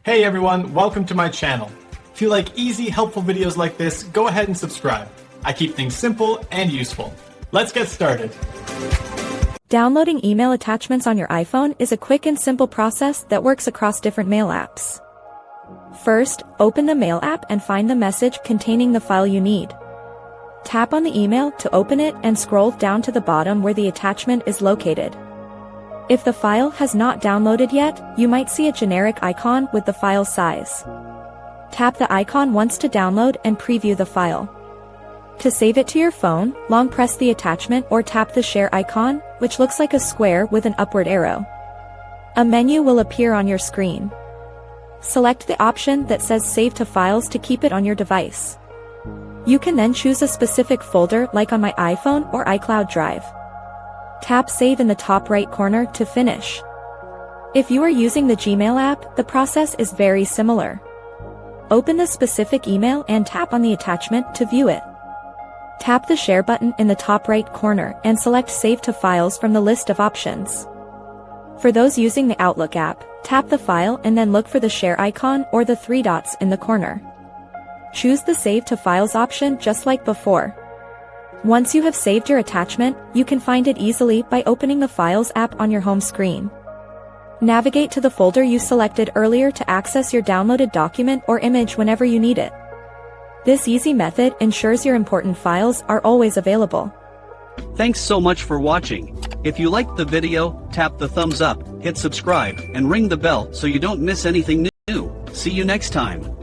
Hey everyone, welcome to my channel. If you like easy, helpful videos like this, go ahead and subscribe. I keep things simple and useful. Let's get started. Downloading email attachments on your iPhone is a quick and simple process that works across different mail apps. First, open the Mail app and find the message containing the file you need. Tap on the email to open it and scroll down to the bottom where the attachment is located. If the file has not downloaded yet, you might see a generic icon with the file size. Tap the icon once to download and preview the file. To save it to your phone, long press the attachment or tap the share icon, which looks like a square with an upward arrow. A menu will appear on your screen. Select the option that says Save to Files to keep it on your device. You can then choose a specific folder like on my iPhone or iCloud Drive. Tap Save in the top right corner to finish. If you are using the Gmail app, the process is very similar. Open the specific email and tap on the attachment to view it. Tap the Share button in the top right corner and select Save to Files from the list of options. For those using the Outlook app, tap the file and then look for the Share icon or the three dots in the corner. Choose the Save to Files option just like before. Once you have saved your attachment, you can find it easily by opening the Files app on your home screen. Navigate to the folder you selected earlier to access your downloaded document or image whenever you need it. This easy method ensures your important files are always available. Thanks so much for watching. If you liked the video, tap the thumbs up, hit subscribe, and ring the bell so you don't miss anything new. See you next time.